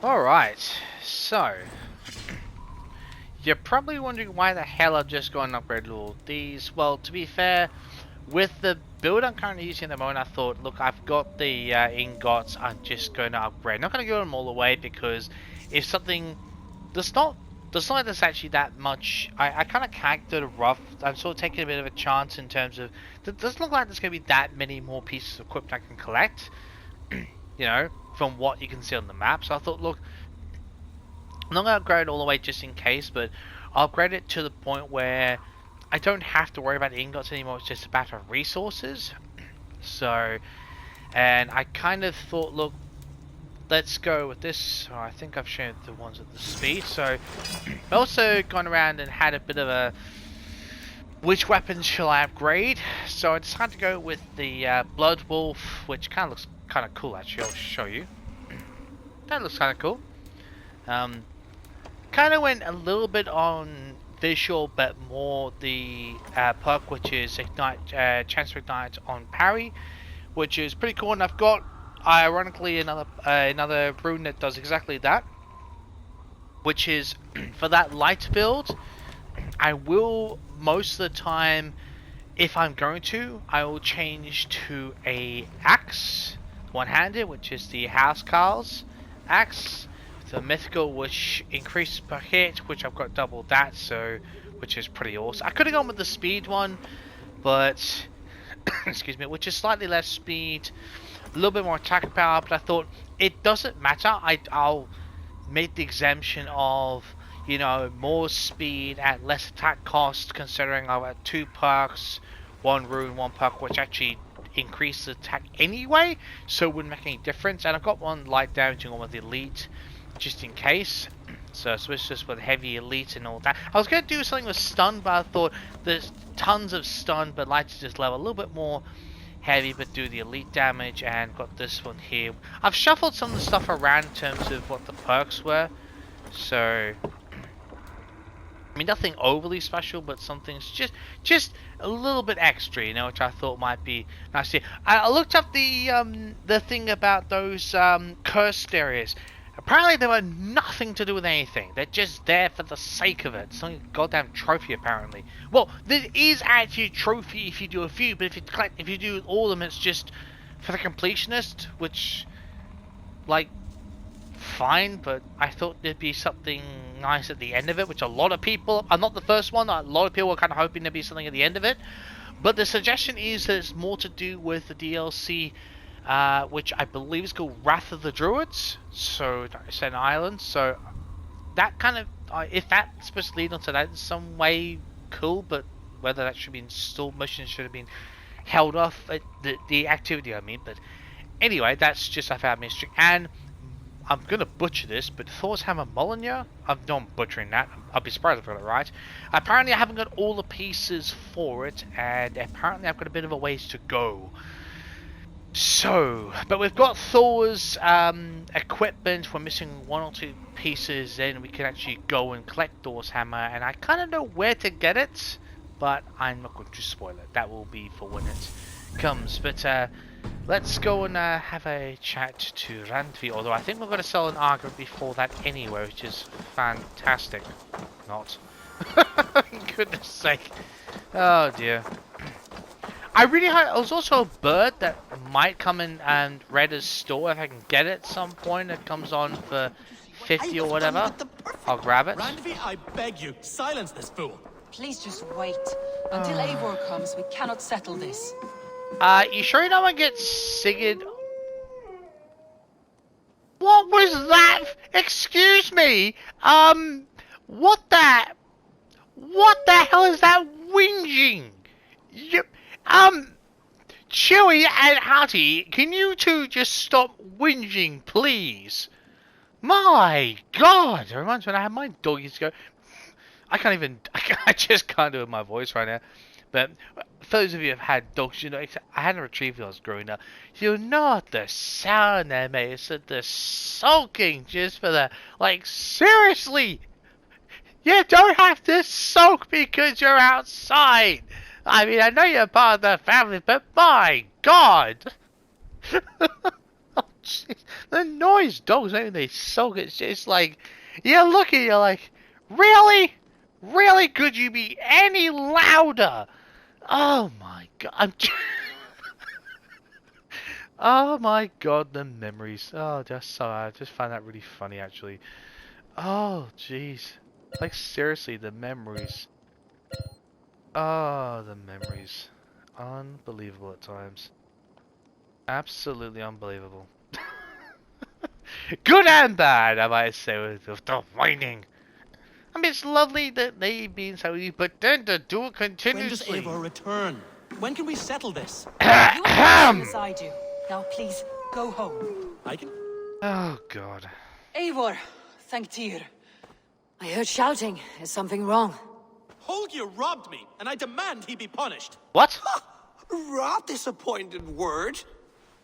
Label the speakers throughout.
Speaker 1: Alright, so you're probably wondering why the hell I've just gone and upgraded all these. Well, to be fair, with the build I'm currently using at the moment, I thought, look, I've got the ingots, I'm just going to upgrade. I'm not going to go them all the way because if something there's not like there's actually that much. I kind of calculated it rough. I'm sort of taking a bit of a chance in terms of it doesn't look like there's going to be that many more pieces of equipment I can collect. You know, from what you can see on the map. So I thought, look, I'm not going to upgrade it all the way just in case, but I'll upgrade it to the point where I don't have to worry about ingots anymore. It's just a matter of resources. So, and I kind of thought, look, let's go with this. Oh, I think I've shown the ones with the speed. So, I've also gone around and had a bit of a which weapons shall I upgrade? So I decided to go with the Blood Wolf, which kind of looks kind of cool actually. I'll show you. That looks kind of cool. Kind of went a little bit on visual, but more the perk, which is ignite, chance to ignite on parry, which is pretty cool. And I've got, ironically, another rune that does exactly that, which is for that light build. I will most of the time, if I'm going to, I will change to a axe, one-handed, which is the Housecarl's axe. The mythical, which increases per hit, which I've got double that, so which is pretty awesome. I could have gone with the speed one, but excuse me, which is slightly less speed, a little bit more attack power. But I thought it doesn't matter. I'll make the exemption of, you know, more speed at less attack cost, considering I've got 2 perks, 1 rune, 1 perk, which actually increases attack anyway, so it wouldn't make any difference. And I've got 1 light damaging on with the elite, just in case. So switch just with heavy elite and all that. I was going to do something with stun, but I thought there's tons of stun, but like to just level a little bit more heavy, but do the elite damage. And got this one here. I've shuffled some of the stuff around in terms of what the perks were. So, I mean, nothing overly special, but something's just a little bit extra, you know, which I thought might be nice. I looked up the thing about those cursed areas. Apparently they were nothing to do with anything. They're just there for the sake of it. Some goddamn trophy, apparently. Well, there is actually a trophy if you do a few, but if you do all of them, it's just for the completionist, which, like, fine. But I thought there'd be something nice at the end of it, which a lot of people, I'm not the first one, a lot of people were kind of hoping there'd be something at the end of it. But the suggestion is that it's more to do with the DLC, which I believe is called Wrath of the Druids. So it's an island. So that kind of, if that's supposed to lead on to that in some way, cool. But whether that should be installed, mission should have been held off. The activity, I mean. But anyway, that's just I found mystery. And I'm gonna butcher this, but Thor's Hammer Molyneux? I know I'm butchering that. I'll be surprised if I got it right. Apparently I haven't got all the pieces for it, and apparently I've got a bit of a ways to go. So, but we've got Thor's equipment. We're missing 1 or 2 pieces, then we can actually go and collect Thor's hammer. And I kind of know where to get it, but I'm not going to spoil it. That will be for when it comes. But let's go and have a chat to Randvi. Although I think we're going to sell an argument before that anyway, which is fantastic. Not. Goodness sake. Oh dear. I really had. There's also a bird that might come in and Redder's store if I can get it at some point. It comes on for 50 or whatever. I'll grab it.
Speaker 2: Randvi, I beg you, silence this fool.
Speaker 3: Please just wait. Until Eivor comes, we cannot settle this.
Speaker 1: You sure you don't want to get Sigurd? What was that? Excuse me. What the hell is that whinging? Chewy and Hattie, can you two just stop whinging, please? My God! It reminds me when I had my doggies go. I just can't do it with my voice right now. But for those of you who have had dogs, you know, I had a retriever when I was growing up. You know what the sound they made? It's the sulking just for the, like, seriously! You don't have to sulk because you're outside! I mean, I know you're part of the family, but my God! Oh, The noise dogs make, they so good. It's like, you look at it, you're like, really? Really? Could you be any louder? Oh my god. Oh my god, the memories. Oh, I just find that really funny actually. Oh, jeez. Like, seriously, the memories. Oh, the memories. Unbelievable at times. Absolutely unbelievable. Good and bad, I might say, with the whining. I mean, it's lovely that they've been so easy, but then to do it continuously.
Speaker 2: When does Eivor return? When can we settle this?
Speaker 3: You have the same as I do. Now, please, go home.
Speaker 2: I can...
Speaker 1: Oh, God.
Speaker 3: Eivor, thank Tyr.
Speaker 4: I heard shouting. Is something wrong?
Speaker 2: Holger robbed me, and I demand he be punished.
Speaker 1: What?
Speaker 5: Rot disappointed word.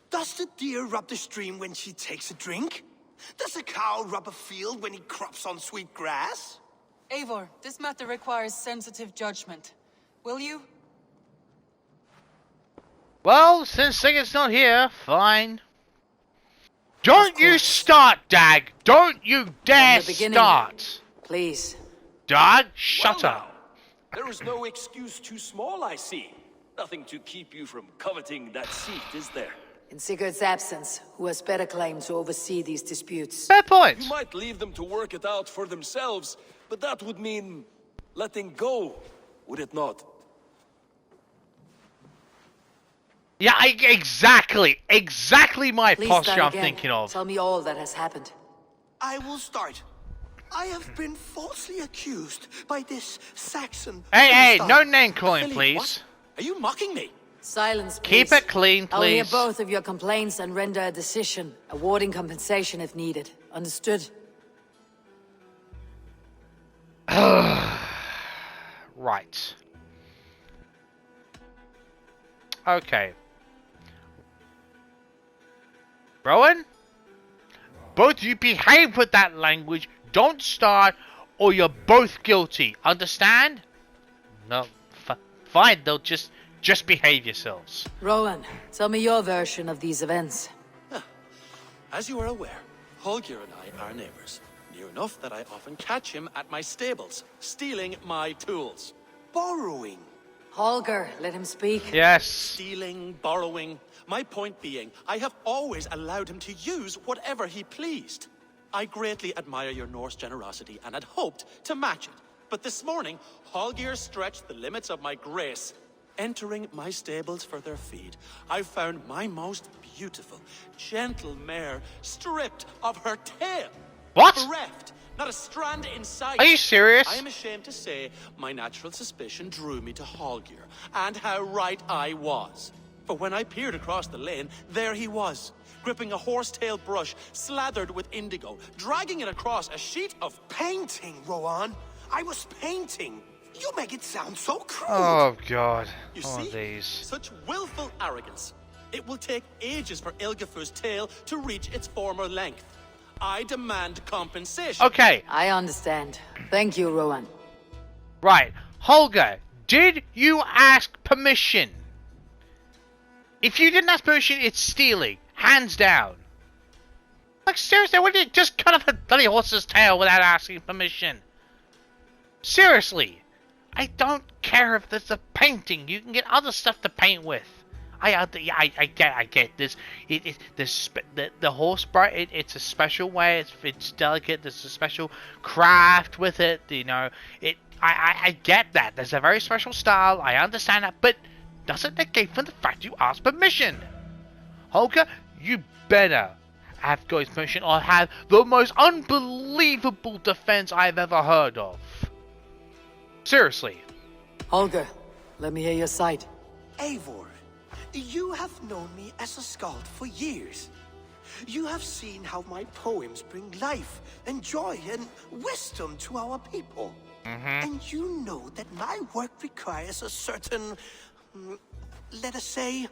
Speaker 5: Does the deer rub the stream when she takes a drink? Does a cow rub a field when he crops on sweet grass?
Speaker 3: Eivor, this matter requires sensitive judgment. Will you?
Speaker 1: Well, since Sigurd's not here, fine. Don't you start, Dag! Don't you dare start!
Speaker 4: Please.
Speaker 1: Dag, shut
Speaker 6: Well,
Speaker 1: up.
Speaker 6: now, there is no excuse too small, I see. Nothing to keep you from coveting that seat, is there?
Speaker 4: In Sigurd's absence, who has better claim to oversee these disputes?
Speaker 1: Fair point.
Speaker 6: You might leave them to work it out for themselves, but that would mean letting go, would it not?
Speaker 1: Yeah, exactly my
Speaker 4: Please
Speaker 1: posture
Speaker 4: start
Speaker 1: I'm
Speaker 4: again.
Speaker 1: thinking of.
Speaker 4: Tell me all that has happened.
Speaker 5: I will start. I have been falsely accused by this Saxon.
Speaker 1: Hey,
Speaker 5: Philistine.
Speaker 1: no name calling,
Speaker 2: Philly,
Speaker 1: please.
Speaker 2: what? Are you mocking me?
Speaker 4: Silence, please.
Speaker 1: Keep it clean,
Speaker 4: I'll hear
Speaker 1: please.
Speaker 4: both of your complaints and render a decision, awarding compensation if needed. Understood?
Speaker 1: Right. Okay. Rowan? Both you behave with that language, don't start, or you're both guilty. Understand? No, fine, they'll just behave yourselves.
Speaker 4: Rowan, tell me your version of these events.
Speaker 2: As you are aware, Holger and I are neighbors. Near enough that I often catch him at my stables, stealing my tools.
Speaker 5: Borrowing.
Speaker 4: Holger, let him speak.
Speaker 1: Yes.
Speaker 2: Stealing, borrowing. My point being, I have always allowed him to use whatever he pleased. I greatly admire your Norse generosity and had hoped to match it. But this morning, Holger stretched the limits of my grace. Entering my stables for their feed, I found my most beautiful, gentle mare stripped of her tail.
Speaker 1: What?
Speaker 2: Bereft, not a strand in sight.
Speaker 1: Are you serious?
Speaker 2: I am ashamed to say my natural suspicion drew me to Holger, and how right I was. For when I peered across the lane, there he was, gripping a horsetail brush slathered with indigo, dragging it across a sheet of
Speaker 5: Painting, Rowan. I was painting. You make it sound so crude.
Speaker 1: Oh, God.
Speaker 2: You
Speaker 1: Oh,
Speaker 2: see?
Speaker 1: these.
Speaker 2: Such willful arrogance. It will take ages for Ilgifu's tail to reach its former length. I demand compensation.
Speaker 1: Okay,
Speaker 4: I understand. Thank you, Rowan.
Speaker 1: right. Holger, did you ask permission? If you didn't ask permission, it's stealing. Hands down. Like, seriously, why did you just cut off a bloody horse's tail without asking permission? Seriously. I don't care if there's a painting. You can get other stuff to paint with. I get this. The horse bright. It's a special way. It's delicate. There's a special craft with it. You know. I get that. There's a very special style. I understand that. But doesn't negate from the fact you asked permission. Holger, you better have God's permission or have the most unbelievable defense I've ever heard of. Seriously.
Speaker 4: Holger, let me hear your side.
Speaker 5: Eivor, you have known me as a skald for years. You have seen how my poems bring life and joy and wisdom to our people. And you know that my work requires a certain, let us say,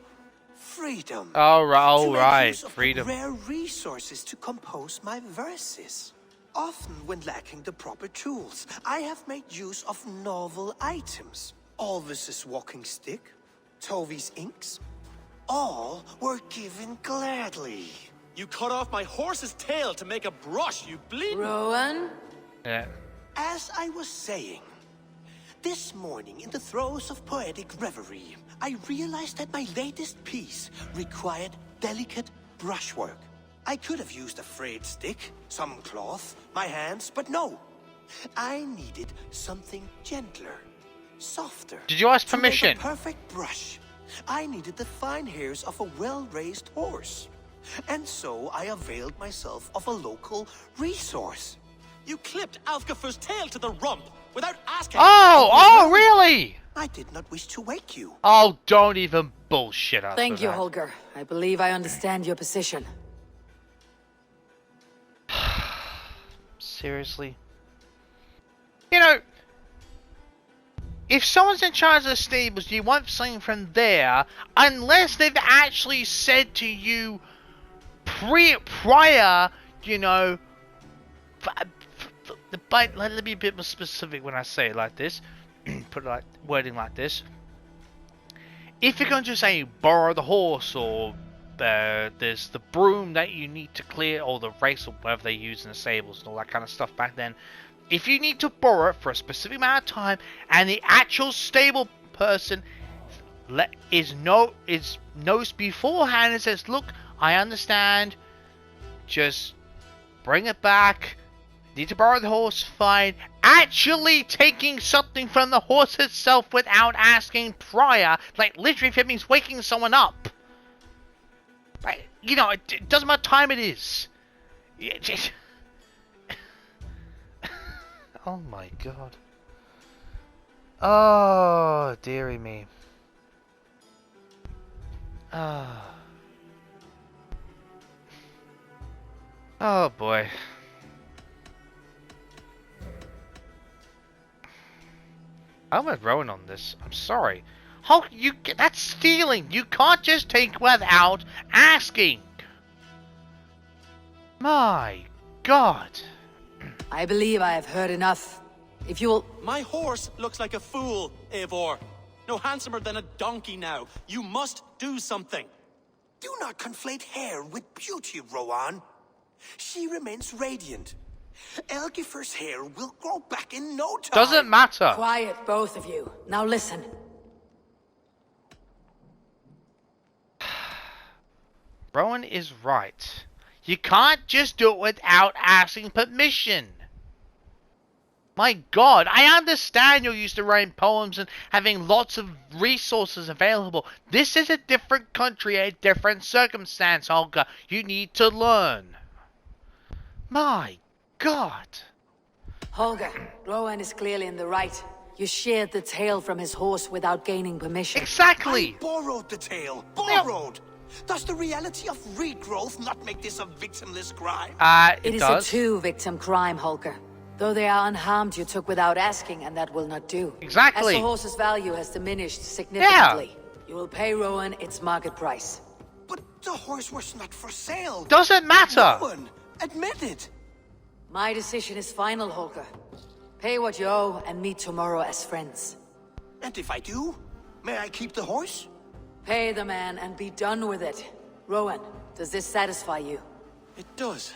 Speaker 5: freedom.
Speaker 1: All right,
Speaker 5: To make
Speaker 1: right.
Speaker 5: use of
Speaker 1: Freedom.
Speaker 5: rare resources to compose my verses. Often when lacking the proper tools, I have made use of novel items. Alvis's walking stick, Tovi's inks, all were given gladly.
Speaker 2: You cut off my horse's tail to make a brush, you bleeding...
Speaker 4: Rowan?
Speaker 1: Yeah.
Speaker 5: As I was saying, this morning in the throes of poetic reverie, I realized that my latest piece required delicate brushwork. I could have used a frayed stick, some cloth, my hands, but no. I needed something gentler, softer.
Speaker 1: Did you ask
Speaker 5: To make
Speaker 1: permission?
Speaker 5: a perfect brush, I needed the fine hairs of a well-raised horse. And so I availed myself of a local resource.
Speaker 2: You clipped Alfgafur's tail to the rump without asking...
Speaker 1: Oh, really?
Speaker 5: I did not wish to wake you.
Speaker 1: Oh, don't even bullshit us.
Speaker 4: Thank
Speaker 1: with
Speaker 4: you,
Speaker 1: that.
Speaker 4: Holger. I believe I understand your position.
Speaker 1: Seriously? You know, if someone's in charge of the stables, you want something from there, unless they've actually said to you prior, you know, but let me be a bit more specific when I say it like this, put it like wording like this. If you're going to say borrow the horse, or there's the broom that you need to clear, or the race, or whatever they use in the stables and all that kind of stuff back then, if you need to borrow it for a specific amount of time, and the actual stable person knows beforehand and says, look, I understand, just bring it back, need to borrow the horse, fine. Actually taking something from the horse itself without asking prior, like literally if it means waking someone up. Like, you know, it doesn't matter what time it is. Oh my god. Oh, dearie me. Oh boy. I'm with Rowan on this. I'm sorry. How that's stealing. You can't just take without asking. My god.
Speaker 4: I believe I have heard enough. If you will...
Speaker 2: My horse looks like a fool, Eivor. No handsomer than a donkey now. You must do something.
Speaker 5: Do not conflate hair with beauty, Rowan. She remains radiant. Elgifer's hair will grow back in no time.
Speaker 1: Doesn't matter.
Speaker 4: Quiet, both of you. Now listen.
Speaker 1: Rowan is right. You can't just do it without asking permission. My god, I understand you're used to writing poems and having lots of resources available. This is a different country, a different circumstance, Olga. You need to learn. My god.
Speaker 4: Holger, Rowan is clearly in the right. You sheared the tail from his horse without gaining permission.
Speaker 1: Exactly.
Speaker 5: I borrowed the tail. Borrowed. Does the reality of regrowth not make this a victimless crime?
Speaker 4: It is
Speaker 1: does.
Speaker 4: a two-victim crime, Holger. Though they are unharmed, you took without asking, and that will not do.
Speaker 1: Exactly.
Speaker 4: As the horse's value has diminished significantly, you will pay Rowan its market price.
Speaker 5: But the horse was not for sale.
Speaker 1: Doesn't matter.
Speaker 5: Rowan, admit it.
Speaker 4: My decision is final, Holger. Pay what you owe and meet tomorrow as friends.
Speaker 5: And if I do, may I keep the horse?
Speaker 4: Pay the man and be done with it. Rowan, does this satisfy you?
Speaker 2: It does.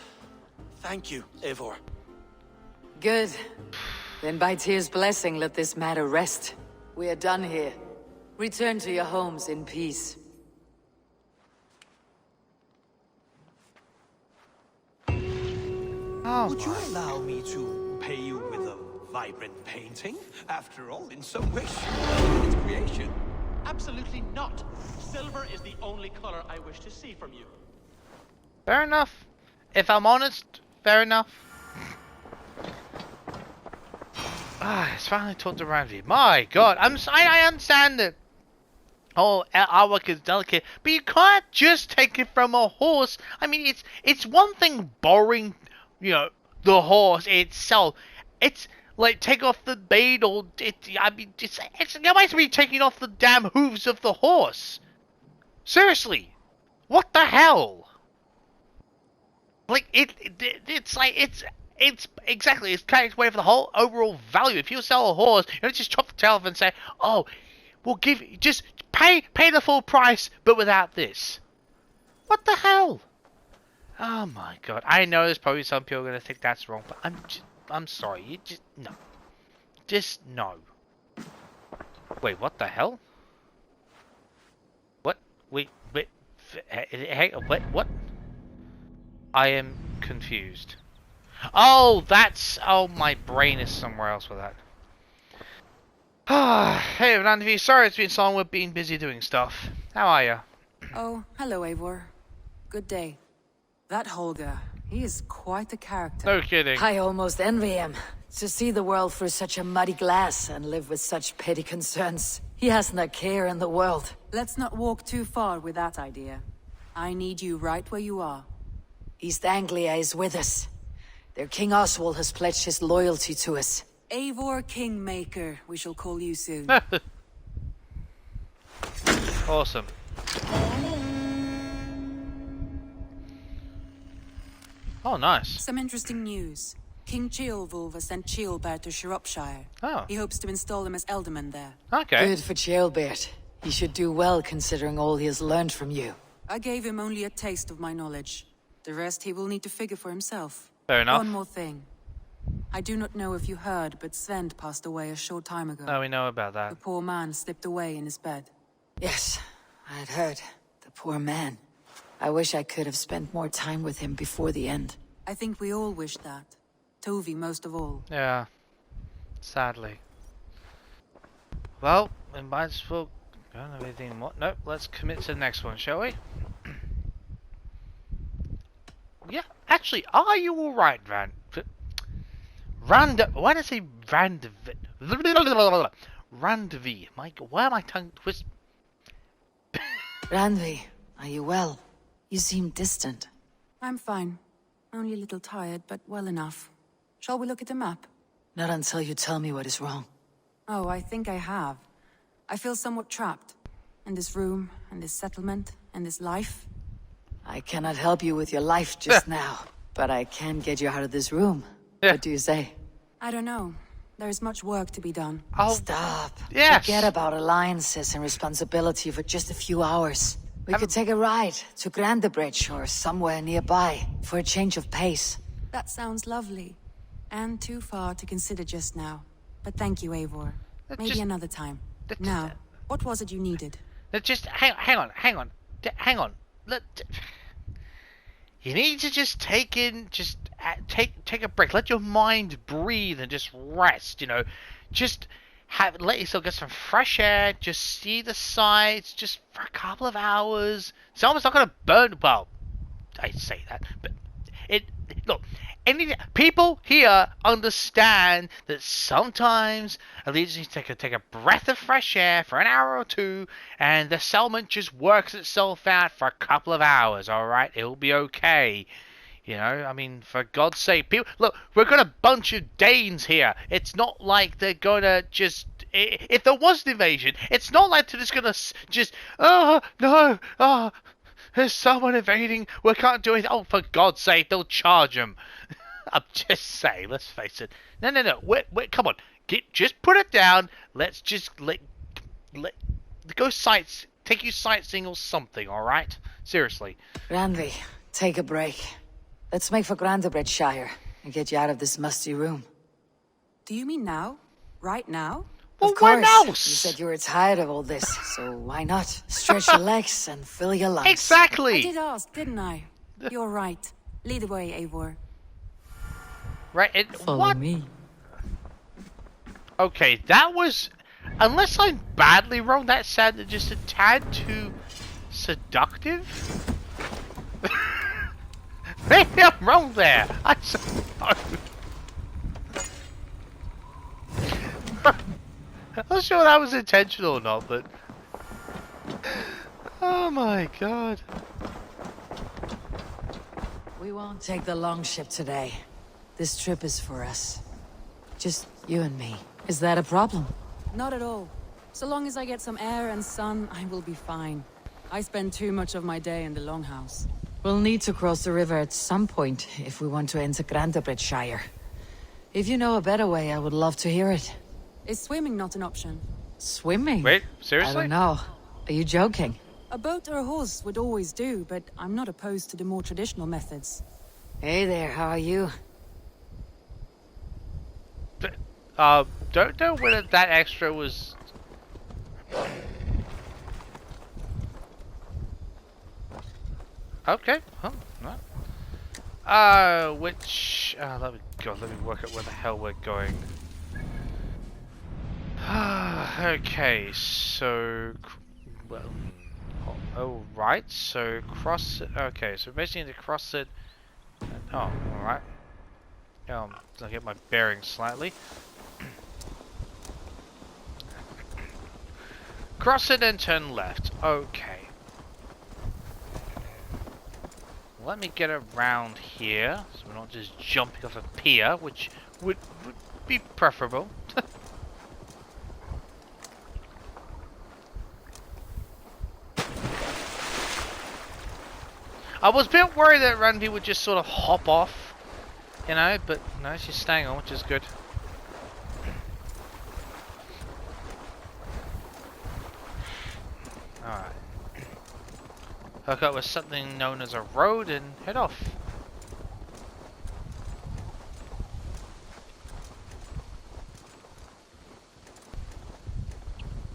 Speaker 2: Thank you, Eivor.
Speaker 4: Good. Then by Tyr's blessing, let this matter rest. We are done here. Return to your homes in peace.
Speaker 1: Oh
Speaker 5: Would you allow me to pay you with a vibrant painting? After all, in some ways, its creation.
Speaker 2: Absolutely not. Silver is the only color I wish to see from you.
Speaker 1: fair enough. If I'm honest, fair enough. It's finally talked around you. My god, I understand that. Oh, artwork is delicate, but you can't just take it from a horse. I mean, it's one thing borrowing, you know, the horse itself. It's like take off the bait, or it's nobody's be taking off the damn hooves of the horse. Seriously, what the hell? Like it's exactly, it's carrying its way for the whole overall value. If you sell a horse, you don't just chop the tail off and say, oh, we'll just pay the full price, but without this. What the hell? Oh my god. I know there's probably some people are going to think that's wrong, but I'm sorry. You just, no. Just no. Wait, what the hell? What? Wait, hey, what? I am confused. Oh, that's... Oh, my brain is somewhere else with that. Hey, Randy, sorry it's been so long. We've been busy doing stuff. How are you?
Speaker 3: Oh, hello, Eivor. Good day. That Holger, he is quite a character.
Speaker 1: No kidding.
Speaker 4: I almost envy him. To see the world through such a muddy glass and live with such petty concerns. He hasn't a care in the world.
Speaker 3: Let's not walk too far with that idea. I need you right where you are.
Speaker 4: East Anglia is with us. Their King Oswald has pledged his loyalty to us.
Speaker 3: Eivor Kingmaker, we shall call you soon.
Speaker 1: Awesome. Oh, nice.
Speaker 3: Some interesting news. King Ceolwulf has sent Ceolbert to Shropshire.
Speaker 1: Oh.
Speaker 3: He hopes to install him as Ealdorman there.
Speaker 1: Okay.
Speaker 4: Good for Ceolbert. He should do well considering all he has learned from you.
Speaker 3: I gave him only a taste of my knowledge. The rest he will need to figure for himself.
Speaker 1: Fair enough.
Speaker 3: One more thing. I do not know if you heard, but Sven passed away a short time ago.
Speaker 1: No, we know about
Speaker 3: The
Speaker 1: that.
Speaker 3: poor man slipped away in his bed.
Speaker 4: Yes, I had heard. The poor man. I wish I could have spent more time with him before the end.
Speaker 3: I think we all wish that. Tovi most of all.
Speaker 1: Yeah. Sadly. Well, we might as well... I don't have anything more. Nope, let's commit to the next one, shall we? Yeah, actually, are you alright, Why did I say Randvi? Why am I tongue twist?
Speaker 4: Randvi, are you well? You seem distant.
Speaker 3: I'm fine. Only a little tired, but well enough. Shall we look at the map?
Speaker 4: Not until you tell me what is wrong.
Speaker 3: Oh, I think I have. I feel somewhat trapped. In this room, in this settlement, in this life.
Speaker 4: I cannot help you with your life just now, but I can get you out of this room. What do you say?
Speaker 3: I don't know. There is much work to be done.
Speaker 1: Oh,
Speaker 4: Stop.
Speaker 1: yes.
Speaker 4: Forget about alliances and responsibility for just a few hours. We could take a ride to Grandebridge or somewhere nearby for a change of pace.
Speaker 3: That sounds lovely. And too far to consider just now. But thank you, Eivor. Maybe another time. Now, what was it you needed?
Speaker 1: Just hang on. You need to just take a break. Let your mind breathe and just rest. Just let yourself get some fresh air. Just see the sights. Just for a couple of hours. It's almost not gonna burn. Well, I say that, but look. People here understand that sometimes at least you take a breath of fresh air for an hour or two, and the settlement just works itself out for a couple of hours. All right, it'll be okay. I mean, for God's sake, people. Look, we've got a bunch of Danes here. It's not like they're gonna just. If there was an invasion, it's not like they're just gonna just. Oh no! Oh. There's someone invading. We can't do anything. Oh, for God's sake, they'll charge them. I'm just saying. Let's face it. No. Wait. Come on. Just put it down. Let's just go take you sightseeing or something. All right? Seriously.
Speaker 4: Randvi, take a break. Let's make for Grandebridgeshire and get you out of this musty room.
Speaker 3: Do you mean now? Right now?
Speaker 1: Well,
Speaker 4: Of course.
Speaker 1: when else?
Speaker 4: You said you were tired of all this, so why not? Stretch your legs and fill your lungs.
Speaker 1: Exactly.
Speaker 3: I did ask, didn't I? You're right. Lead the way, Eivor.
Speaker 1: Right?
Speaker 4: Follow me.
Speaker 1: Okay, that was... Unless I'm badly wrong, that sounded just a tad too seductive. Maybe I'm wrong there. I suppose. I'm not sure that was intentional or not, but... Oh my god.
Speaker 4: We won't take the long ship today. This trip is for us. Just you and me. Is that a problem?
Speaker 3: Not at all. So long as I get some air and sun, I will be fine. I spend too much of my day in the longhouse.
Speaker 4: We'll need to cross the river at some point if we want to enter Grandebridgeshire. If you know a better way, I would love to hear it.
Speaker 3: Is swimming not an option?
Speaker 4: Swimming?
Speaker 1: Wait,
Speaker 4: I
Speaker 1: seriously?
Speaker 4: don't know. Are you joking?
Speaker 3: A boat or a horse would always do, but I'm not opposed to the more traditional methods.
Speaker 4: Hey there, how are you?
Speaker 1: Don't know whether that extra was... Okay, huh, right. Let me work out where the hell we're going. Okay, so... Well... Oh, right, so cross it... Okay, so basically need to cross it... Oh, alright. I'll get my bearings slightly. Cross it and turn left. Okay. Let me get around here, so we're not just jumping off a pier, which would be preferable. I was a bit worried that Randy would just sort of hop off, you know, but no, she's staying on, which is good. Alright. Hook up with something known as a road and head off.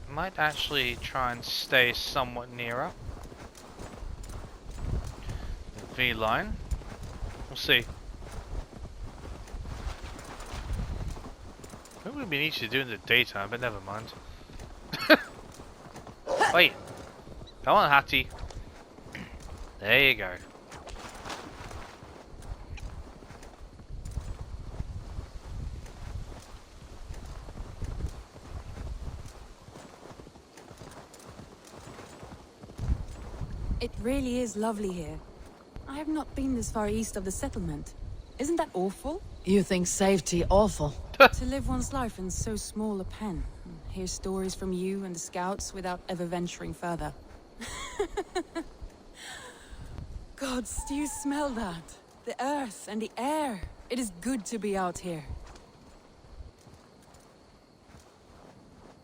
Speaker 1: Might actually try and stay somewhat nearer the V line. We'll see. It would be easy to do in the daytime, but never mind. Wait. Come on, Hattie. There you go.
Speaker 3: It really is lovely here. I have not been this far east of the settlement. Isn't that awful?
Speaker 4: You think safety awful?
Speaker 3: To live one's life in so small a pen. Hear stories from you and the scouts without ever venturing further. Gods, do you smell that? The earth and the air. It is good to be out here.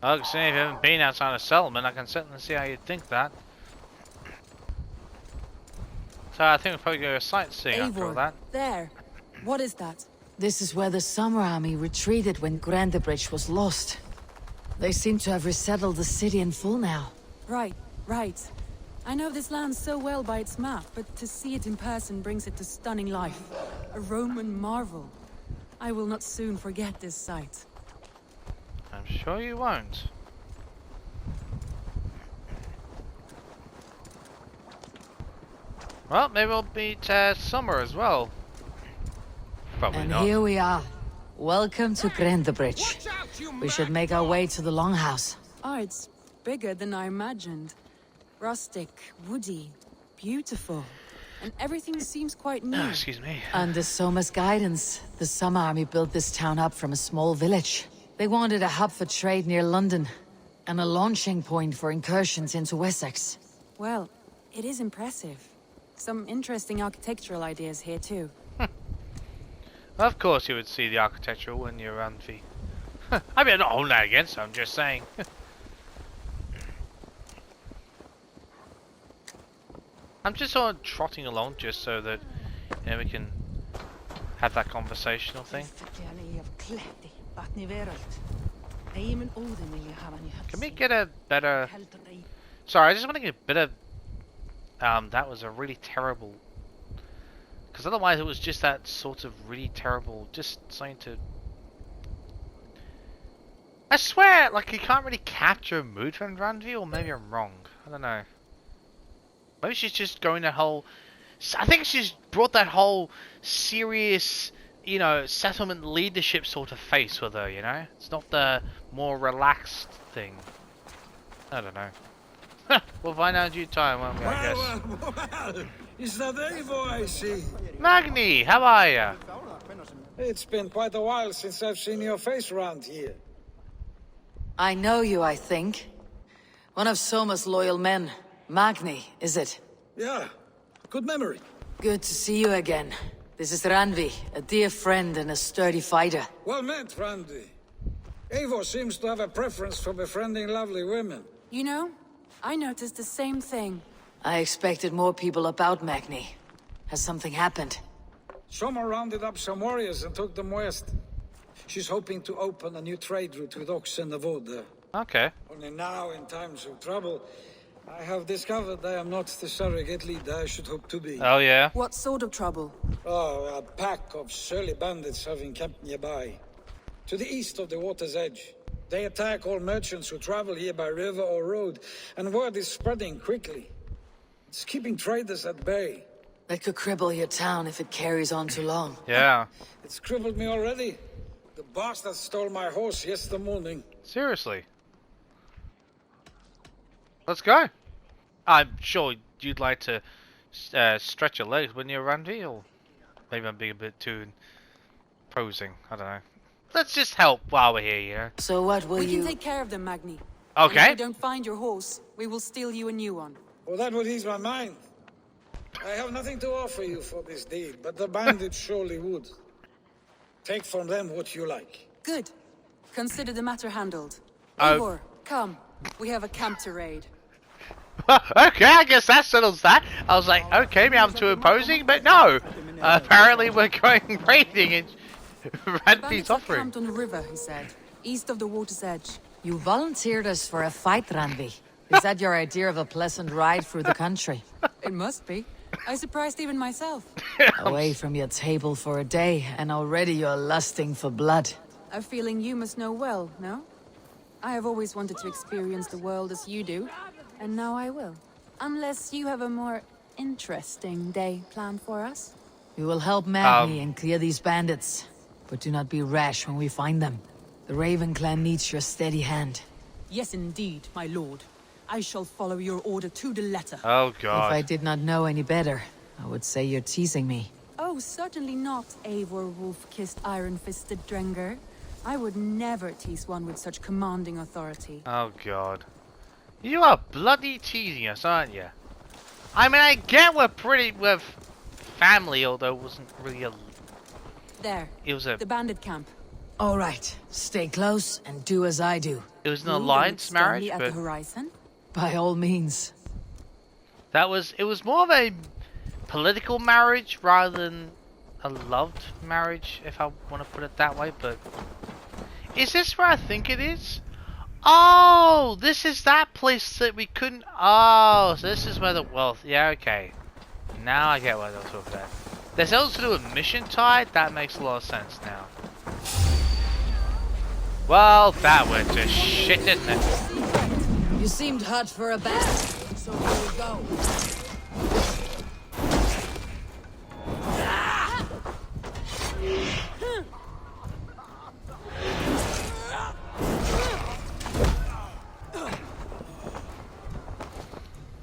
Speaker 1: Well, if you haven't been outside a settlement, I can certainly see how you'd think that. So I think we'll probably go sightseeing after all
Speaker 3: Eivor,
Speaker 1: that.
Speaker 3: there. What is that?
Speaker 4: This is where the Summer Army retreated when Grandebridge was lost. They seem to have resettled the city in full now.
Speaker 3: Right. I know this land so well by its map, but to see it in person brings it to stunning life. A Roman marvel. I will not soon forget this sight.
Speaker 1: I'm sure you won't. Well, maybe we'll meet Summer as well. Probably
Speaker 4: And
Speaker 1: not.
Speaker 4: here we are. Welcome to Grandebridge. We should make our way to the Longhouse.
Speaker 3: Oh, it's bigger than I imagined. Rustic, woody, beautiful. And everything seems quite new.
Speaker 1: Oh, excuse me.
Speaker 4: Under Soma's guidance, the Summer Army built this town up from a small village. They wanted a hub for trade near London, and a launching point for incursions into Wessex.
Speaker 3: Well, it is impressive. Some interesting architectural ideas here too.
Speaker 1: Of course you would see the architectural when you're around the... I mean, I'm not holding that against her, I'm just saying. I'm just sort of trotting along just so that, you know, we can have that conversational thing. Can we get a better... Sorry, I just want to get a bit of... that was a really terrible... Because otherwise it was just that sort of really terrible... Just something to... I swear, like, you can't really capture a mood from Randvi, or maybe I'm wrong. I don't know. Maybe she's just going that whole... I think she's brought that whole serious, you know, settlement leadership sort of face with her, you know? It's not the more relaxed thing. I don't know. We'll find out in due time, won't we, I guess.
Speaker 7: Well, is that Eivor I see?
Speaker 1: Magni, how are ya?
Speaker 7: It's been quite a while since I've seen your face around here.
Speaker 4: I know you, I think. One of Soma's loyal men. Magni, is it?
Speaker 7: Yeah, good memory.
Speaker 4: Good to see you again. This is Ranvi, a dear friend and a sturdy fighter.
Speaker 7: Well met, Randy. Eivor seems to have a preference for befriending lovely women.
Speaker 3: You know, I noticed the same thing.
Speaker 4: I expected more people about Magni. Has something happened?
Speaker 7: Someone rounded up some warriors and took them west. She's hoping to open a new trade route with oxen and wood there.
Speaker 1: Okay.
Speaker 7: Only now, in times of trouble, I have discovered I am not the surrogate leader I should hope to be.
Speaker 1: Oh yeah.
Speaker 3: What sort of trouble?
Speaker 7: Oh, a pack of surly bandits have encamped nearby. To the east of the water's edge. They attack all merchants who travel here by river or road, and word is spreading quickly. It's keeping traders at bay.
Speaker 4: That could cripple your town if it carries on too long.
Speaker 1: Yeah.
Speaker 7: It's crippled me already. The bastard stole my horse yesterday morning.
Speaker 1: Seriously. Let's go. I'm sure you'd like to stretch your legs, wouldn't you, Randy? Or maybe I'm being a bit too imposing. I don't know. Let's just help while we're here, you know.
Speaker 4: So what will
Speaker 3: We
Speaker 4: you...
Speaker 3: can take care of them, Magni. And if
Speaker 1: Okay.
Speaker 3: we don't find your horse, we will steal you a new one.
Speaker 7: Well, that would ease my mind. I have nothing to offer you for this deed, but the bandits surely would. Take from them what you like.
Speaker 3: Good. Consider the matter handled.
Speaker 1: Oh.
Speaker 3: Eivor, come. We have a camp to raid.
Speaker 1: Okay, I guess that settles that. I was like, okay, maybe I'm too imposing, but no. Apparently we're going raiding and Randy's
Speaker 3: Bandits are
Speaker 1: offering.
Speaker 3: camped on the river, he said. East of the water's edge.
Speaker 4: You volunteered us for a fight, Randy. Is that your idea of a pleasant ride through the country?
Speaker 3: It must be. I surprised even myself.
Speaker 4: Away from your table for a day, and already you're lusting for blood.
Speaker 3: A feeling you must know well, no? I have always wanted to experience the world as you do, and now I will. Unless you have a more interesting day planned for us.
Speaker 4: We will help Magni and clear these bandits. But do not be rash when we find them. The Raven clan needs your steady hand.
Speaker 3: Yes, indeed, my lord. I shall follow your order to the letter.
Speaker 1: Oh
Speaker 4: If
Speaker 1: god.
Speaker 4: I did not know any better, I would say you're teasing me.
Speaker 3: Oh, certainly not, Eivor wolf-kissed iron-fisted Drenger. I would never tease one with such commanding authority.
Speaker 1: Oh god. You are bloody teasing us, aren't you? I mean, I get we're family, although it wasn't really a...
Speaker 3: There,
Speaker 1: It was a...
Speaker 3: the bandit camp.
Speaker 4: All right, stay close and do as I do.
Speaker 1: It was an
Speaker 3: Rule
Speaker 1: alliance
Speaker 3: sternly
Speaker 1: marriage,
Speaker 3: at
Speaker 1: but
Speaker 3: the horizon.
Speaker 4: By all means.
Speaker 1: it was more of a political marriage rather than a loved marriage, if I want to put it that way, but... Is this where I think it is? Oh, this is that place that we couldn't... Oh, so this is where the wealth... Yeah, okay. Now I get what they're talking about. There's also to do with mission tide? That makes a lot of sense now. Well, that went to shit, didn't it?
Speaker 4: You seemed hot for a bath, so here we go.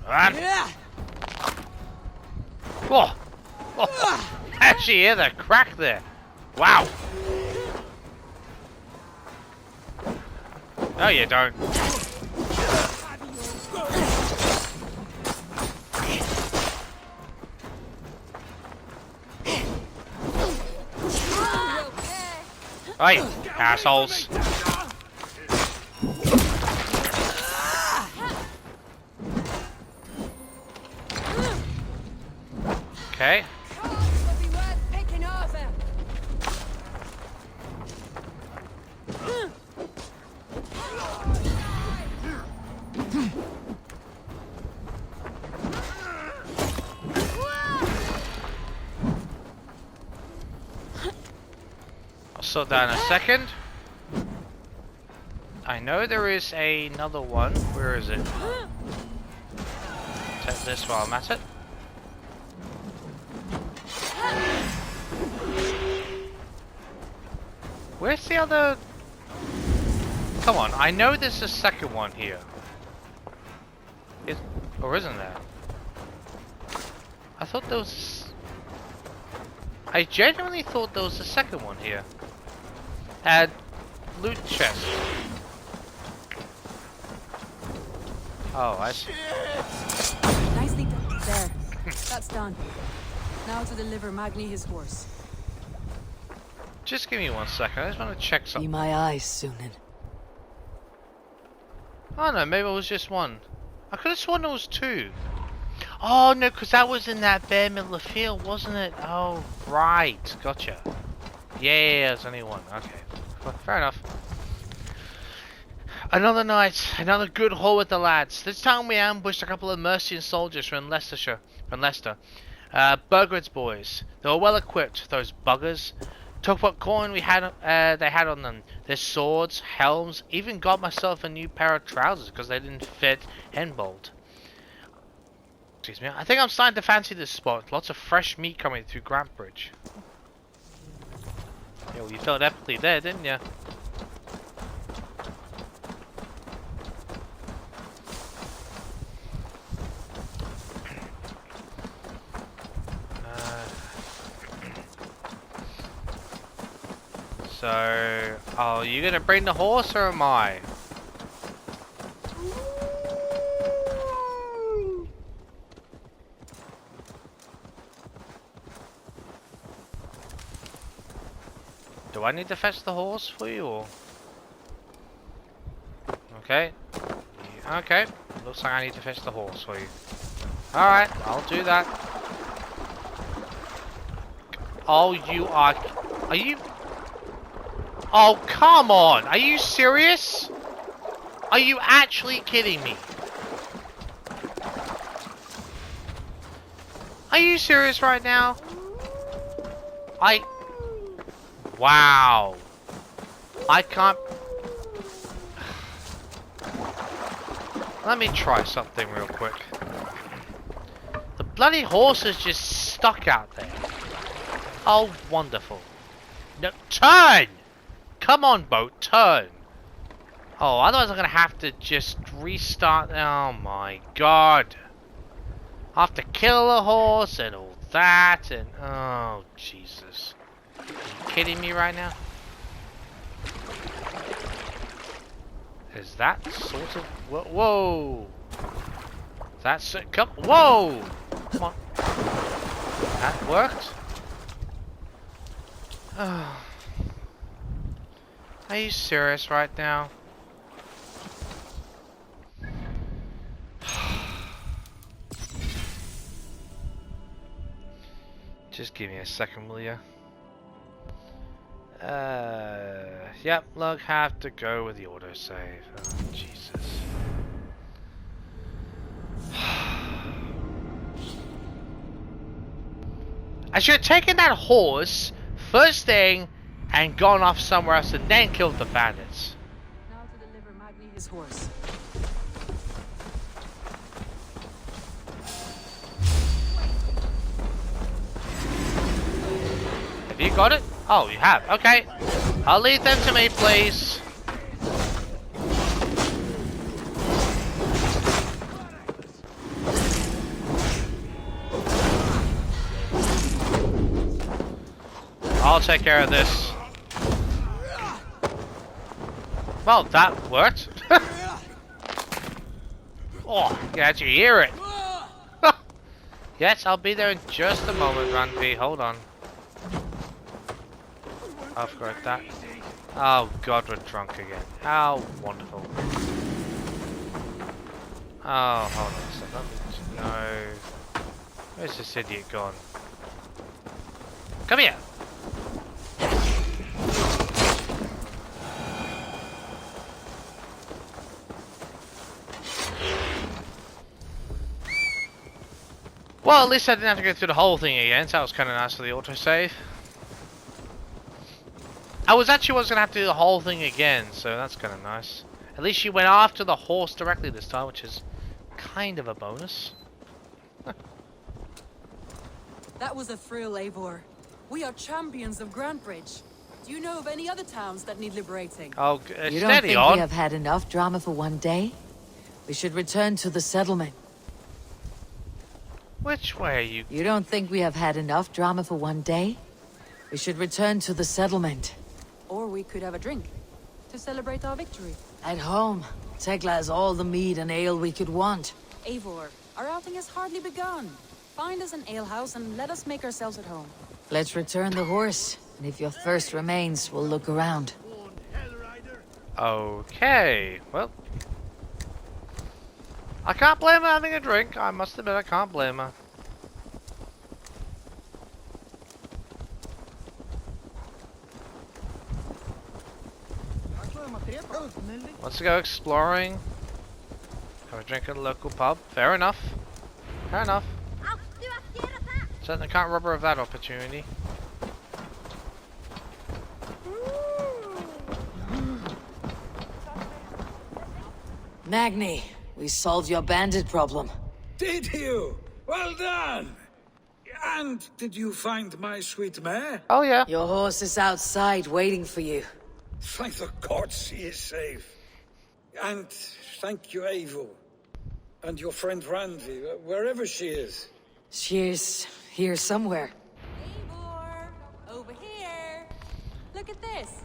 Speaker 1: Run! Whoa! Oh, actually hear the crack there. Wow! No, you don't. Hey, assholes! Okay. I'll sort that in a second. I know there is another one. Where is it? Take this while I'm at it. Where's the other? Come on, I know there's a second one here. Or isn't there? I thought there was... I genuinely thought there was a second one here. Add loot chest. Oh, I see.
Speaker 3: Nicely done. There. That's done. Now to deliver Magni his horse.
Speaker 1: Just give me 1 second, I just want to check
Speaker 4: Be
Speaker 1: something.
Speaker 4: my eyes, Sunan.
Speaker 1: Oh no, maybe it was just one. I could have sworn there was 2. Oh no, because that was in that bare middle of the field, wasn't it? Oh, right. Gotcha. Yeah, there's only 1. Okay. Well, fair enough. Another night, another good haul with the lads. This time we ambushed a couple of Mercian soldiers from Leicester. Burgred's boys. They were well equipped, those buggers. Took what coin they had on them. Their swords, helms, even got myself a new pair of trousers because they didn't fit Henbold. Excuse me. I think I'm starting to fancy this spot. Lots of fresh meat coming through Grant Bridge. Yeah, well, you felt epically there, didn't you? So, oh, you gonna bring the horse or am I? Do I need to fetch the horse for you or? Okay. Okay. Looks like I need to fetch the horse for you. Alright, I'll do that. Oh, you are you? Oh, come on! Are you serious? Are you actually kidding me? Are you serious right now? Wow. I can't... Let me try something real quick. The bloody horse is just stuck out there. Oh, wonderful. No, turn! Come on, boat, turn. Oh, otherwise I'm gonna have to just restart. Oh my god. I have to kill the horse and all that and... Oh, Jesus. Are you kidding me right now? Is that sort of... Whoa! That's... Come... Whoa! Come on. That worked? Oh. Are you serious right now? Just give me a second, will ya? Yep, look, have to go with the autosave. Oh, Jesus. I should have taken that horse first thing and gone off somewhere else and then killed the bandits.
Speaker 3: Now to deliver Magni his horse.
Speaker 1: Have you got it? Oh, you have. Okay. I'll leave them to me, please. I'll take care of this. Well, that worked. Oh, you actually hear it. Yes, I'll be there in just a moment, Ranvi. Hold on. I forgot that. Oh god, we're drunk again. How wonderful. Oh, hold on a second. No. Where's this idiot gone? Come here! Well, at least I didn't have to go through the whole thing again, so that was kind of nice for the autosave. I was going to have to do the whole thing again, so that's kind of nice. At least you went after the horse directly this time, which is kind of a bonus.
Speaker 3: That was a thrill, Eivor. We are champions of Grantbridge. Do you know of any other towns that need liberating?
Speaker 1: Oh,
Speaker 4: You don't
Speaker 1: steady
Speaker 4: think
Speaker 1: on.
Speaker 4: we have had enough drama for one day? We should return to the settlement.
Speaker 1: Which way are you?
Speaker 4: You don't think we have had enough drama for one day? We should return to the settlement.
Speaker 3: Or we could have a drink to celebrate our victory.
Speaker 4: At home, Tekla has all the mead and ale we could want.
Speaker 3: Eivor, our outing has hardly begun. Find us an alehouse and let us make ourselves at home.
Speaker 4: Let's return the horse, and if your thirst remains, we'll look around.
Speaker 1: Okay, well. I can't blame her having a drink. I must admit, I can't blame her. Wants to go exploring. Have a drink at a local pub. Fair enough. Fair enough. Certainly can't rob her of that opportunity.
Speaker 4: Magni, we solved your bandit problem.
Speaker 7: Did you? Well done! And did you find my sweet mare?
Speaker 1: Oh yeah.
Speaker 4: Your horse is outside waiting for you.
Speaker 7: Thank the gods he is safe. And thank you, Eivor. And your friend Randy, wherever she is.
Speaker 4: She's here somewhere.
Speaker 3: Eivor, over here. Look at this.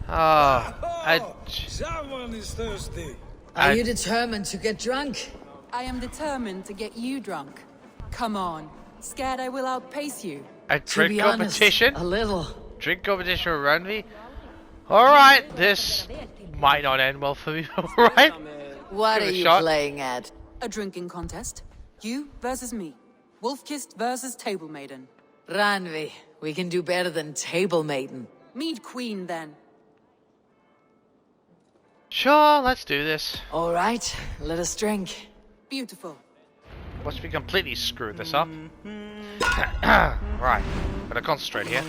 Speaker 7: Someone is thirsty.
Speaker 4: Are you determined to get drunk?
Speaker 3: I am determined to get you drunk. Come on. Scared I will outpace you.
Speaker 1: A
Speaker 4: To
Speaker 1: drink
Speaker 4: be honest,
Speaker 1: competition?
Speaker 4: a little.
Speaker 1: Drink competition with Randy? Alright, this might not end well for me, alright?
Speaker 4: What
Speaker 1: Give
Speaker 4: are
Speaker 1: it a
Speaker 4: you
Speaker 1: shot.
Speaker 4: playing at?
Speaker 3: A drinking contest. You versus me. Wolf-kissed versus table maiden.
Speaker 4: Ranvi, we can do better than table maiden.
Speaker 3: Mead queen, then.
Speaker 1: Sure, let's do this.
Speaker 4: All right, let us drink.
Speaker 3: Beautiful.
Speaker 1: Watch me completely screw this up. Right, gotta concentrate here.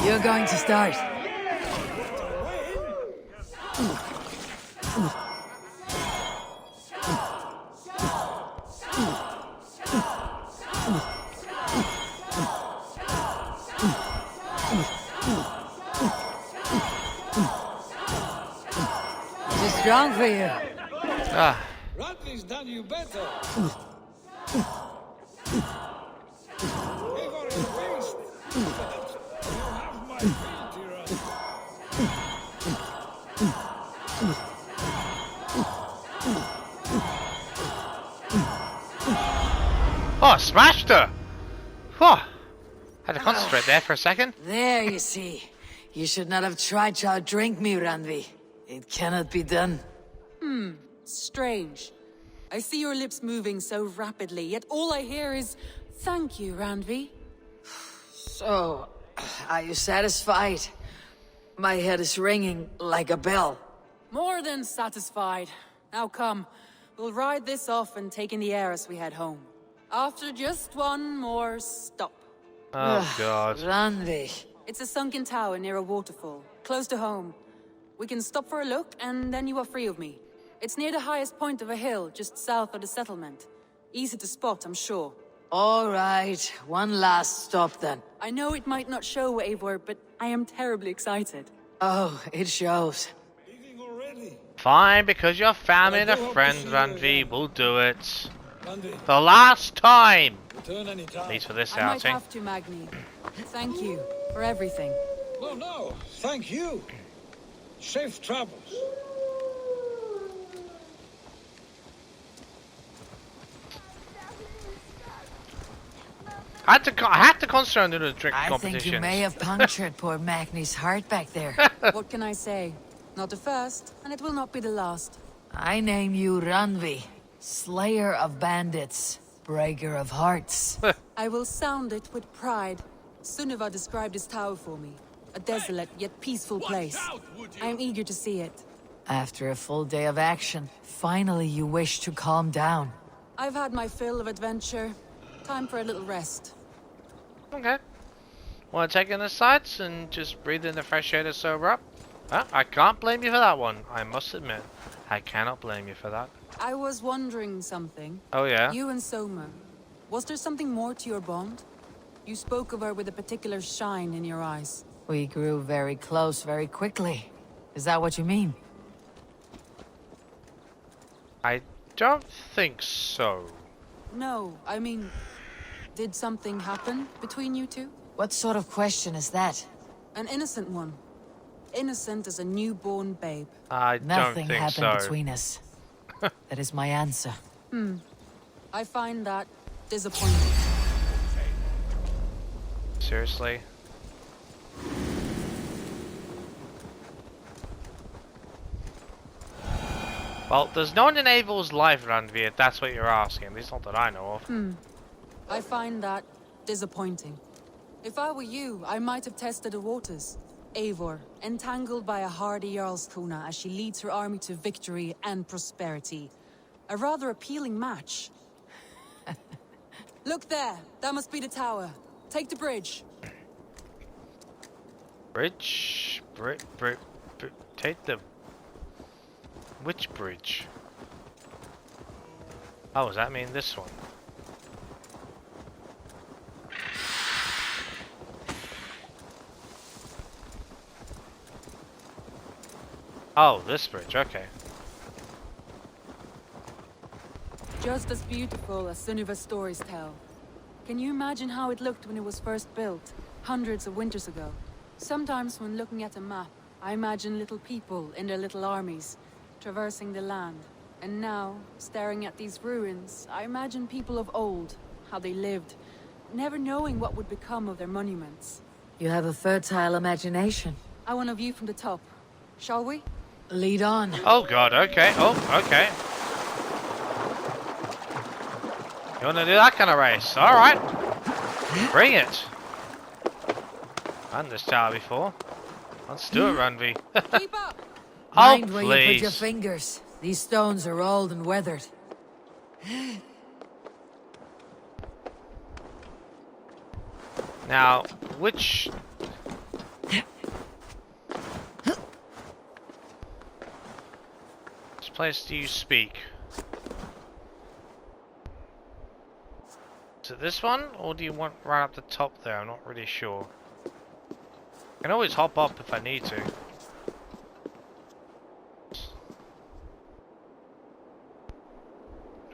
Speaker 4: You're going to start. Too strong for you.
Speaker 1: Ah,
Speaker 7: Randy's done you better. Eivor is beast. You have my feet, Randy.
Speaker 1: oh, smashed her! Whew. Had to concentrate there for a second.
Speaker 4: There you see. You should not have tried to outdrink me, Ranvi. It cannot be done.
Speaker 3: Strange. I see your lips moving so rapidly, yet all I hear is, "Thank you, Randvi."
Speaker 4: So, are you satisfied? My head is ringing like a bell.
Speaker 3: More than satisfied. Now come, we'll ride this off and take in the air as we head home. After just one more stop.
Speaker 1: Oh god.
Speaker 4: Ranvi.
Speaker 3: It's a sunken tower near a waterfall, close to home. We can stop for a look, and then you are free of me. It's near the highest point of a hill, just south of the settlement. Easy to spot, I'm sure.
Speaker 4: All right, one last stop then.
Speaker 3: I know it might not show, Eivor, but I am terribly excited.
Speaker 4: Oh, it shows.
Speaker 7: Leaving already.
Speaker 1: Fine, because you're family and
Speaker 7: I
Speaker 1: a
Speaker 7: do hope to
Speaker 1: friend,
Speaker 7: see you
Speaker 1: Ranvi.
Speaker 7: again.
Speaker 1: We'll do it.
Speaker 7: Randy,
Speaker 1: The last time!
Speaker 7: return any
Speaker 1: At
Speaker 7: time.
Speaker 1: least for this
Speaker 3: I might
Speaker 1: outing.
Speaker 3: have to, Magni. Thank you for everything.
Speaker 7: No, thank you. Safe travels.
Speaker 1: I had to concentrate on doing the drink
Speaker 4: I
Speaker 1: competitions.
Speaker 4: think you may have punctured poor Magni's heart back there.
Speaker 3: What can I say? Not the first, and it will not be the last.
Speaker 4: I name you Ranvi, Slayer of Bandits, Breaker of Hearts.
Speaker 3: I will sound it with pride. Sunniva described this tower for me. A desolate yet peaceful place. I am eager to see it.
Speaker 4: After a full day of action, finally you wish to calm down.
Speaker 3: I've had my fill of adventure. Time for a little rest.
Speaker 1: Okay. Want to take in the sights and just breathe in the fresh air to sober up? Well, I can't blame you for that one. I must admit, I cannot blame you for that.
Speaker 3: I was wondering something.
Speaker 1: Oh yeah?
Speaker 3: You and Soma. Was there something more to your bond? You spoke of her with a particular shine in your eyes.
Speaker 4: We grew very close very quickly. Is that what you mean?
Speaker 1: I don't think so.
Speaker 3: No, I mean... Did something happen between you two?
Speaker 4: What sort of question is that?
Speaker 3: An innocent one. innocent as a newborn babe.
Speaker 1: I don't
Speaker 4: Nothing
Speaker 1: think
Speaker 4: happened
Speaker 1: so.
Speaker 4: between us. That is my answer.
Speaker 3: I find that disappointing.
Speaker 1: Seriously? Well, there's no one in Eivor's life around here, if that's what you're asking. At least not that I know of.
Speaker 3: I find that disappointing. If I were you, I might have tested the waters. Eivor, entangled by a hardy Jarlskona as she leads her army to victory and prosperity. A rather appealing match. Look there! That must be the tower. Take the bridge.
Speaker 1: Bridge? Take the... Which bridge? Oh, does that mean this one? Oh, this bridge, okay.
Speaker 3: Just as beautiful as Sunniva's stories tell. Can you imagine how it looked when it was first built, hundreds of winters ago? Sometimes when looking at a map, I imagine little people in their little armies, traversing the land. And now, staring at these ruins, I imagine people of old, how they lived, never knowing what would become of their monuments.
Speaker 4: You have a fertile imagination.
Speaker 3: I want a view from the top. Shall we?
Speaker 4: Lead on.
Speaker 1: Oh god, okay. Oh, okay. You wanna do that kind of race? Alright. Bring it. Run this tower before. Let's do it, Runby.
Speaker 3: Keep up!
Speaker 1: Oh,
Speaker 4: Mind where you put your
Speaker 1: please.
Speaker 4: fingers. These stones are old and weathered.
Speaker 1: Now, which... Which place do you speak? Is it this one, or do you want right up the top there? I'm not really sure. I can always hop up if I need to.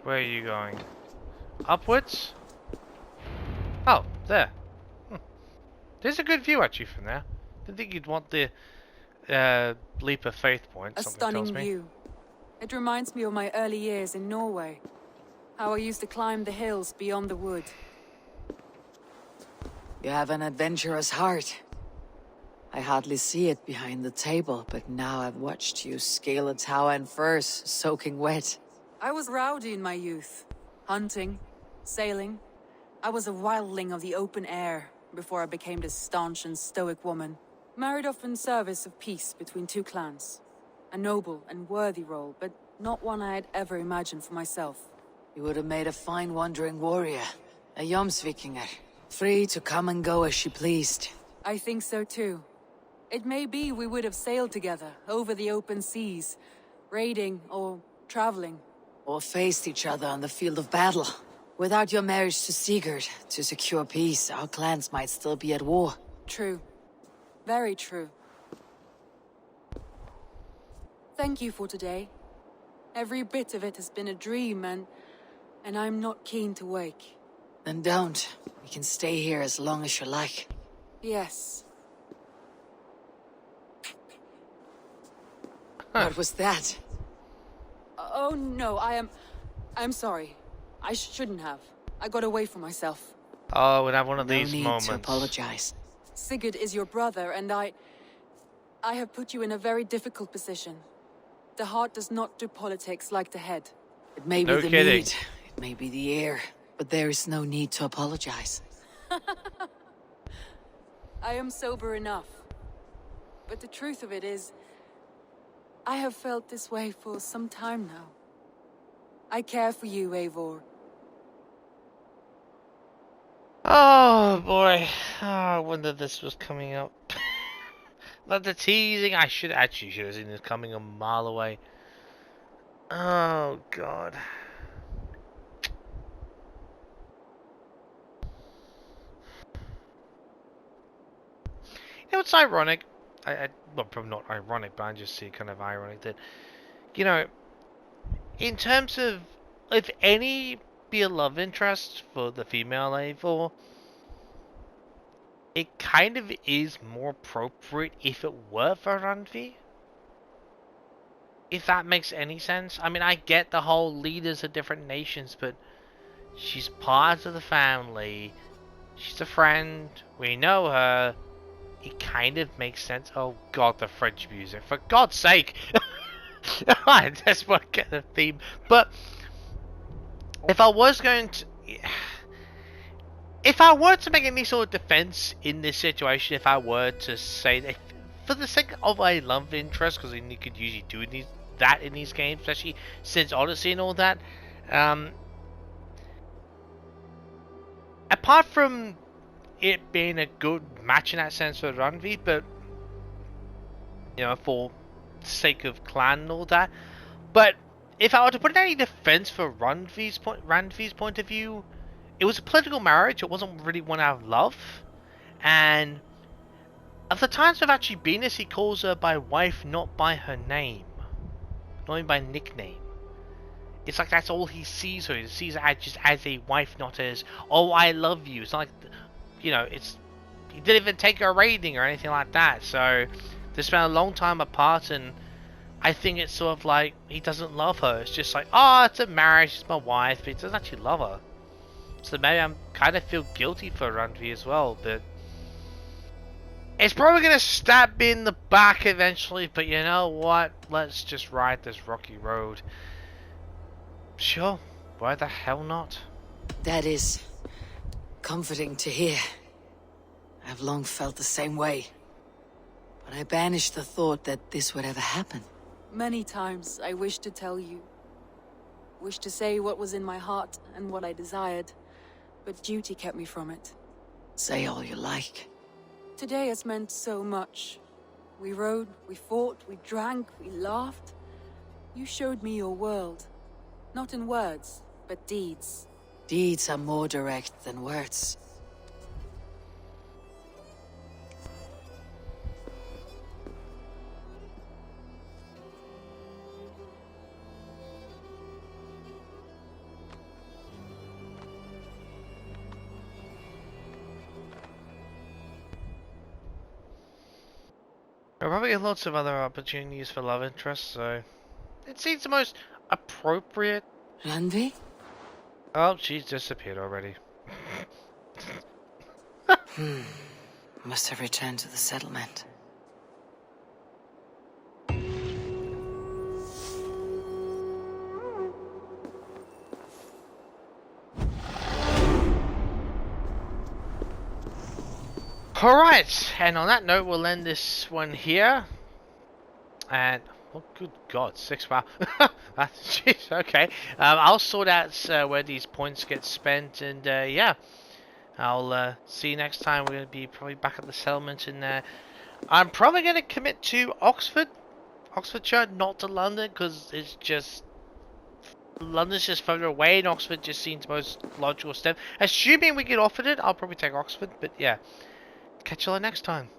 Speaker 1: Where are you going? Upwards? Oh, there. There's a good view actually from there. Didn't think you'd want the leap of faith point.
Speaker 3: A
Speaker 1: Something tells
Speaker 3: stunning
Speaker 1: me.
Speaker 3: view. It reminds me of my early years in Norway. How I used to climb the hills beyond the wood.
Speaker 4: You have an adventurous heart. I hardly see it behind the table, but now I've watched you scale a tower in furs, soaking wet.
Speaker 3: I was rowdy in my youth. Hunting, sailing. I was a wildling of the open air before I became this staunch and stoic woman. Married off in service of peace between two clans. A noble and worthy role, but not one I had ever imagined for myself.
Speaker 4: You would have made a fine wandering warrior, a Jomsvikinger, free to come and go as she pleased.
Speaker 3: I think so too. It may be we would have sailed together over the open seas, raiding or traveling.
Speaker 4: Or faced each other on the field of battle. Without your marriage to Sigurd, to secure peace, our clans might still be at war.
Speaker 3: True. Very true. Thank you for today. Every bit of it has been a dream, and I'm not keen to wake.
Speaker 4: Then don't. We can stay here as long as you like.
Speaker 3: Yes.
Speaker 4: What was that?
Speaker 3: Oh no, I'm sorry. I shouldn't have. I got away from myself.
Speaker 1: Oh, we'll have one of
Speaker 4: No
Speaker 1: these
Speaker 4: need
Speaker 1: moments.
Speaker 4: to apologize.
Speaker 3: Sigurd is your brother, and I have put you in a very difficult position. The heart does not do politics like the head.
Speaker 4: It may be
Speaker 1: No
Speaker 4: the
Speaker 1: kidding.
Speaker 4: meat, it may be the air, but there is no need to apologize.
Speaker 3: I am sober enough. But the truth of it is, I have felt this way for some time now. I care for you, Eivor.
Speaker 1: Oh boy. Oh, I wonder this was coming up. Like the teasing, I should have seen this coming a mile away. Oh god. You know what's ironic? Well, probably not ironic, but I just see kind of ironic that, you know, in terms of if any be a love interest for the female Eivor, it kind of is more appropriate if it were for Randvi. If that makes any sense. I mean, I get the whole leaders of different nations, but she's part of the family. She's a friend. We know her. It kind of makes sense. Oh god, the French music. For God's sake! I just want to get the theme. But if I was going to... If I were to make any sort of defense in this situation, if I were to say that for the sake of a love interest, because you could usually do that in these games, especially since Odyssey and all that, apart from it being a good match in that sense for Randvi, but you know, for the sake of clan and all that, but if I were to put any defense for Randvi's point of view, it was a political marriage. It wasn't really one out of love, and of the times we've actually been this, he calls her by wife, not by her name, not even by nickname. It's like that's all he sees her. He sees her just as a wife, not as, oh, I love you. It's not like, you know, it's, he didn't even take her raiding or anything like that. So they spent a long time apart, and I think it's sort of like he doesn't love her. It's just like, oh, it's a marriage, it's my wife, but he doesn't actually love her. So maybe I'm kind of feel guilty for Randvi as well, but it's probably gonna stab me in the back eventually. But you know what? Let's just ride this rocky road. Sure, why the hell not?
Speaker 4: That is comforting to hear. I've long felt the same way. But I banished the thought that this would ever happen.
Speaker 3: Many times I wished to tell you. Wished to say what was in my heart and what I desired. But duty kept me from it.
Speaker 4: Say all you like.
Speaker 3: Today has meant so much. We rode, we fought, we drank, we laughed. You showed me your world. Not in words, but deeds.
Speaker 4: Deeds are more direct than words.
Speaker 1: There are probably lots of other opportunities for love interests, so it seems the most appropriate.
Speaker 4: Randvi?
Speaker 1: Oh, she's disappeared already.
Speaker 4: Must have returned to the settlement.
Speaker 1: Alright, and on that note, we'll end this one here. And, oh good god, 6, wow. Jeez, okay. I'll sort out where these points get spent, and yeah. I'll see you next time. We're going to be probably back at the settlement, and I'm probably going to commit to Oxfordshire, not to London, because it's just... London's just further away, and Oxford just seems the most logical step. Assuming we get offered it, I'll probably take Oxford, but yeah. Catch you all next time.